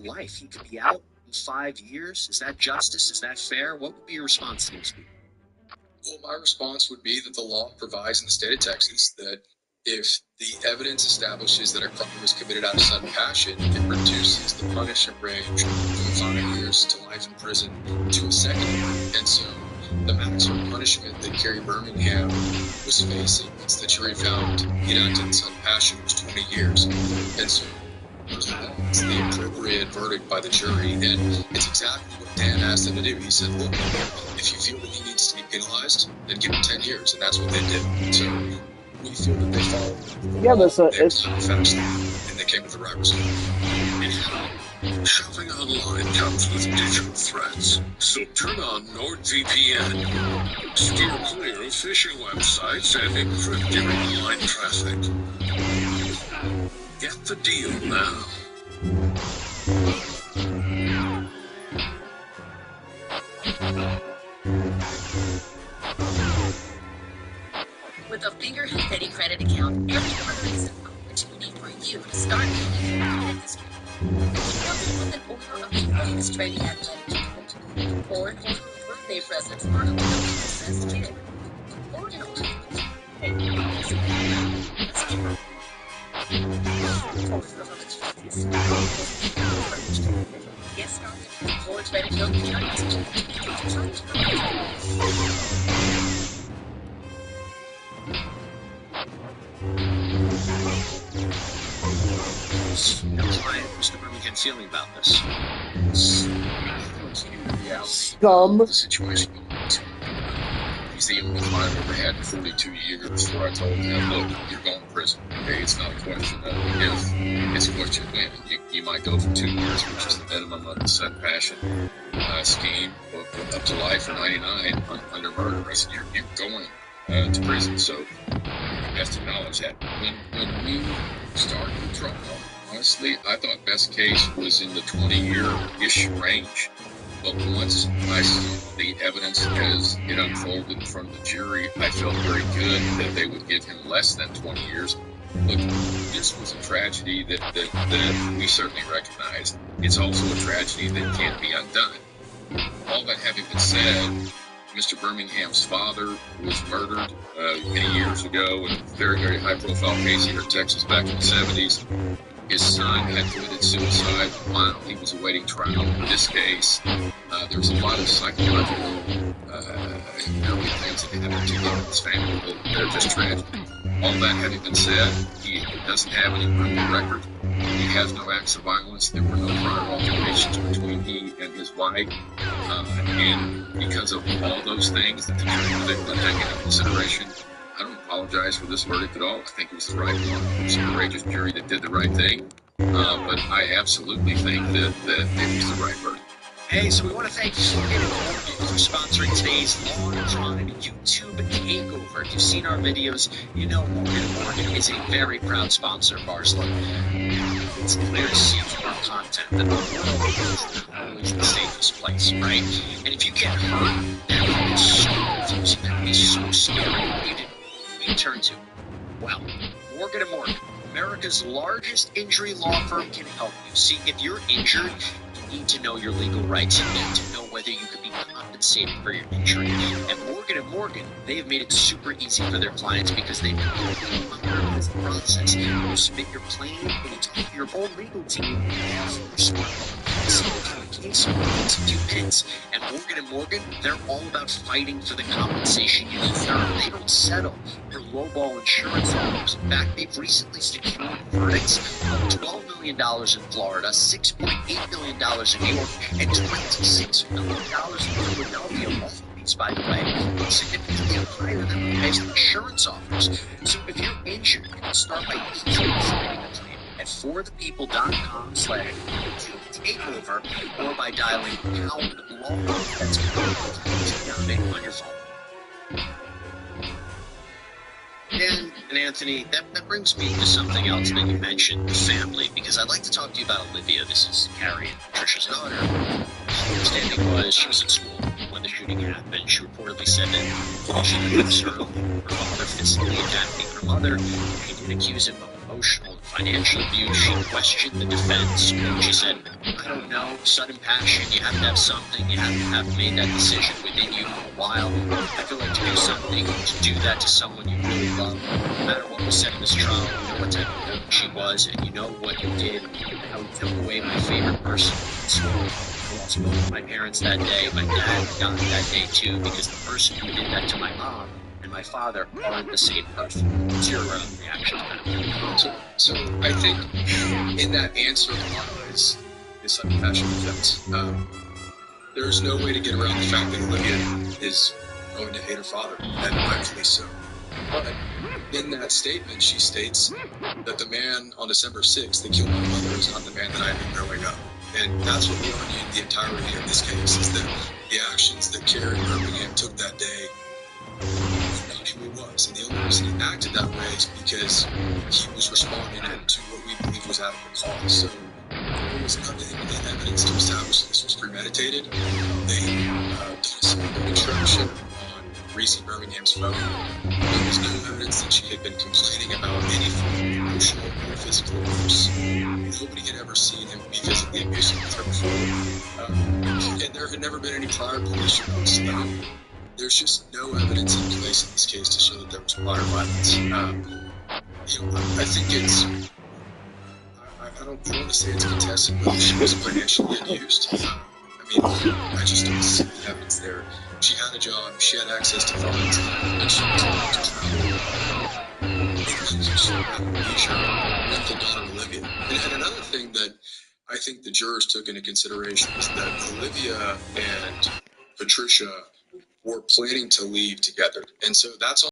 life. He could be out in 5 years. Is that justice? Is that fair? What would be your response to these people? Well, my response would be that the law provides in the state of Texas that if the evidence establishes that a crime was committed out of sudden passion, it reduces the punishment range from 5 years to life in prison to a second. And so the maximum punishment that Kerry Birmingham was facing, once the jury found it acted in sudden passion, was 20 years. And so it's the appropriate verdict by the jury, and it's exactly what Dan asked them to do. He said, look, if you feel that he needs to be penalized, then give him 10 years, and that's what they did. So we feel that they followed the law, it's fast, and they came with the right result. Shopping online comes with digital threats, so turn on NordVPN. Steer clear of phishing websites and encrypted online traffic. Get the deal now. With a Fingerhood Petty credit account, every order is an opportunity for you to start building your credit history. With an order of the latest trading athletic equipment, or an order of birthday presents for a little kid, or an order Get started. Forge Better Kill Client, Mr. Birmingham, feeling about this? Scum. The situation. He's the only client I've ever had in 42 years before I told him, look, you're going to prison. Okay, it's not a question of if, it's a question of when. You might go for 2 years, which is the minimum of the sudden passion scheme, up to life for 99 under murder. I said, you're going to prison. So you have to acknowledge that. When we started the trial, honestly, I thought best case was in the 20-year-ish range. But once I saw the evidence as it unfolded in front of the jury, I felt very good that they would give him less than 20 years. Look, this was a tragedy that we certainly recognize. It's also a tragedy that can't be undone. All that having been said, Mr. Birmingham's father was murdered many years ago in a very, very high-profile case here in Texas back in the 70s. His son had committed suicide while he was awaiting trial. In this case, there's a lot of psychological things that happen to his family that are just tragic. All that having been said, he doesn't have any criminal record. He has no acts of violence. There were no prior altercations between he and his wife. And because of all those things that the jury did take into consideration, I don't apologize for this verdict at all. I think it was the right one. It was a courageous jury that did the right thing. But I absolutely think that it was the right verdict. Hey, so we want to thank Morgan for sponsoring today's long-drawn YouTube takeover. If you've seen our videos, you know Morgan is a very proud sponsor of ours. Look, it's clear to see from our content that the world is not always the safest place, right? And if you get hurt, that would be so confusing. That would be so scary. What do you turn to? Well, Morgan & Morgan, America's largest injury law firm, can help you. See, if you're injured, you need to know your legal rights. You need to know whether you could be compensated for your injury. And Morgan & Morgan, they've made it super easy for their clients because they've been this process. You submit your claim, and you talk to your own legal team, and your smartphone. Case takes a few minutes, and Morgan & Morgan, they're all about fighting for the compensation you deserve. They don't settle for lowball insurance offers. In fact, they've recently secured verdicts of $12 million in Florida, $6.8 million in New York, and $26 million in Philadelphia. Lawsuits, by the way, significantly higher than the highest insurance offers. So if you're injured, you can start by easily submitting a claim at forthepeople.com/takeover or by dialing #law. That's pound on your phone. And Anthony, that brings me to something else that you mentioned, family, because I'd like to talk to you about Olivia. This is Carrie and Patricia's daughter. My understanding was she was in school when the shooting happened. She reportedly said that she abused her father physically attacking her mother. He did accuse him of emotional and financial abuse. She questioned the defense. She said, I don't know, sudden passion, you have to have something, you have to have made that decision within you for a while. I feel like to do something, to do that to someone you really love, no matter what was said in this trial, you know what type of woman she was, and you know what you did, how you took away my favorite person. So I lost both of my parents that day. My dad died that day too, because the person who did that to my mom and my father aren't the same person. What's your reaction to that? So I think in that answer lies this passion defense. There's no way to get around the fact that Olivia is going to hate her father, and rightfully so. But in that statement, she states that the man on December 6th that killed my mother is not the man that I knew growing up. And that's what we argue in the entirety of this case, is that the actions that Kerry Birmingham took that day were not who he was. And the only reason he acted that way is because he was responding to what we believe was out of the cause. So there was nothing in evidence to establish that this was premeditated. They did a extraction on Reese Birmingham's phone. There was no evidence that she had been complaining about any form of emotional or physical abuse. Nobody had ever seen him be physically abusive with her before. And there had never been any prior police reports. There's just no evidence in place in this case to show that there was prior violence. I think it's... I don't want to say it's contested whether she was financially abused. I just don't see the evidence there. She had a job, she had access to funds, and she was able to travel. She had leisure with the daughter Olivia. And another thing that I think the jurors took into consideration was that Olivia and Patricia were planning to leave together. And so that's